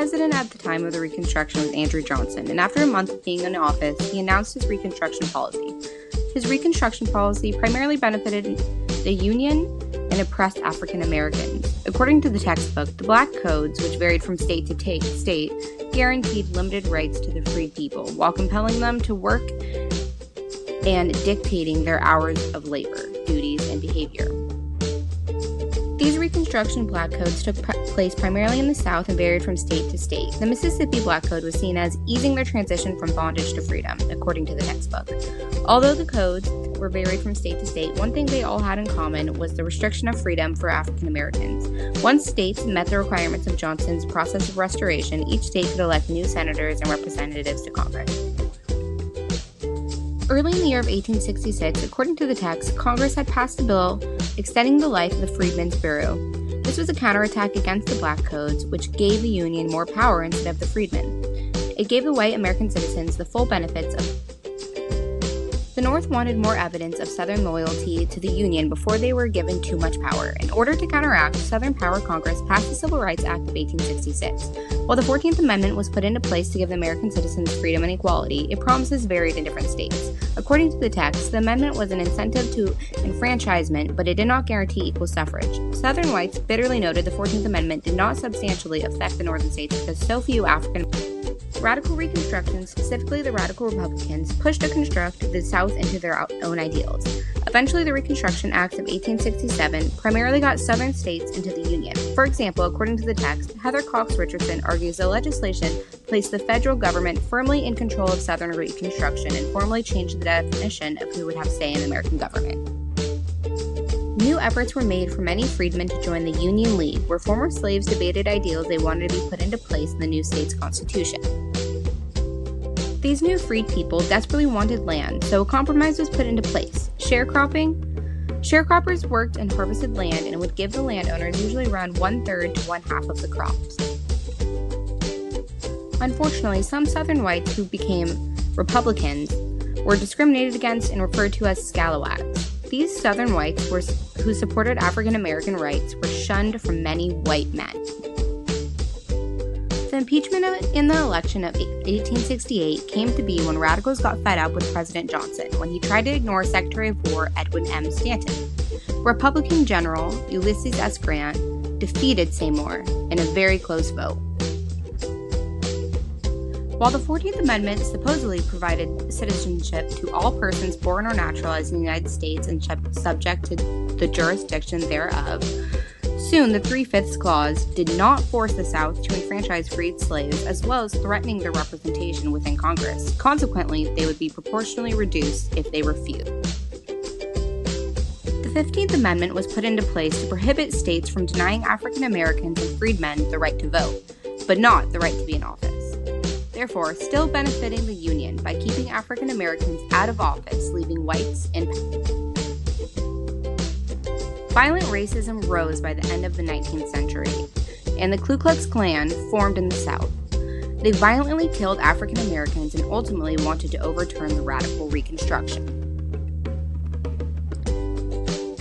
president at the time of the Reconstruction was Andrew Johnson, and after a month of being in office, he announced his Reconstruction policy. His Reconstruction policy primarily benefited the Union and oppressed African Americans. According to the textbook, the Black Codes, which varied from state to state, guaranteed limited rights to the freed people, while compelling them to work and dictating their hours of labor, duties, and behavior. These Reconstruction Black Codes took place primarily in the South and varied from state to state. The Mississippi Black Code was seen as easing their transition from bondage to freedom, according to the textbook. Although the codes were varied from state to state, one thing they all had in common was the restriction of freedom for African Americans. Once states met the requirements of Johnson's process of restoration, each state could elect new senators and representatives to Congress. Early in the year of 1866, according to the text, Congress had passed a bill extending the life of the Freedmen's Bureau. This was a counterattack against the Black Codes, which gave the Union more power instead of the freedmen. It gave the white American citizens the full benefits of. The North wanted more evidence of Southern loyalty to the Union before they were given too much power. In order to counteract, Southern Power Congress passed the Civil Rights Act of 1866. While the 14th Amendment was put into place to give the American citizens freedom and equality, its promises varied in different states. According to the text, the amendment was an incentive to enfranchisement, but it did not guarantee equal suffrage. Southern whites bitterly noted the 14th Amendment did not substantially affect the northern states because so few African Radical Reconstruction, specifically the Radical Republicans, pushed to construct the South into their own ideals. Eventually, the Reconstruction Acts of 1867 primarily got Southern states into the Union. For example, according to the text, Heather Cox Richardson argues the legislation placed the federal government firmly in control of Southern Reconstruction and formally changed the definition of who would have say in American government. New efforts were made for many freedmen to join the Union League, where former slaves debated ideals they wanted to be put into place in the new state's constitution. These new freed people desperately wanted land, so a compromise was put into place: sharecropping. Sharecroppers worked and harvested land and would give the landowners usually around 1/3 to 1/2 of the crops. Unfortunately, some Southern whites who became Republicans were discriminated against and referred to as scalawags. These Southern whites who supported African American rights were shunned from many white men. The impeachment in the election of 1868 came to be when radicals got fed up with President Johnson when he tried to ignore Secretary of War Edwin M. Stanton. Republican General Ulysses S. Grant defeated Seymour in a very close vote. While the 14th Amendment supposedly provided citizenship to all persons born or naturalized in the United States and subject to the jurisdiction thereof, soon the 3/5 clause did not force the South to enfranchise freed slaves, as well as threatening their representation within Congress. Consequently, they would be proportionally reduced if they refused. The 15th Amendment was put into place to prohibit states from denying African Americans and freedmen the right to vote, but not the right to be in office. Therefore, still benefiting the Union by keeping African Americans out of office, leaving whites in power. Violent racism rose by the end of the 19th century, and the Ku Klux Klan formed in the South. They violently killed African Americans and ultimately wanted to overturn the Radical Reconstruction.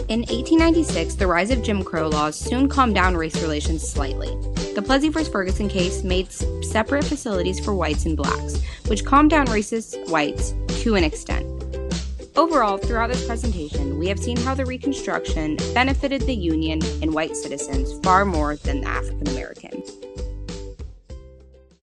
In 1896, the rise of Jim Crow laws soon calmed down race relations slightly. The Plessy v. Ferguson case made separate facilities for whites and blacks, which calmed down racist whites to an extent. Overall, throughout this presentation, we have seen how the Reconstruction benefited the Union and white citizens far more than the African American.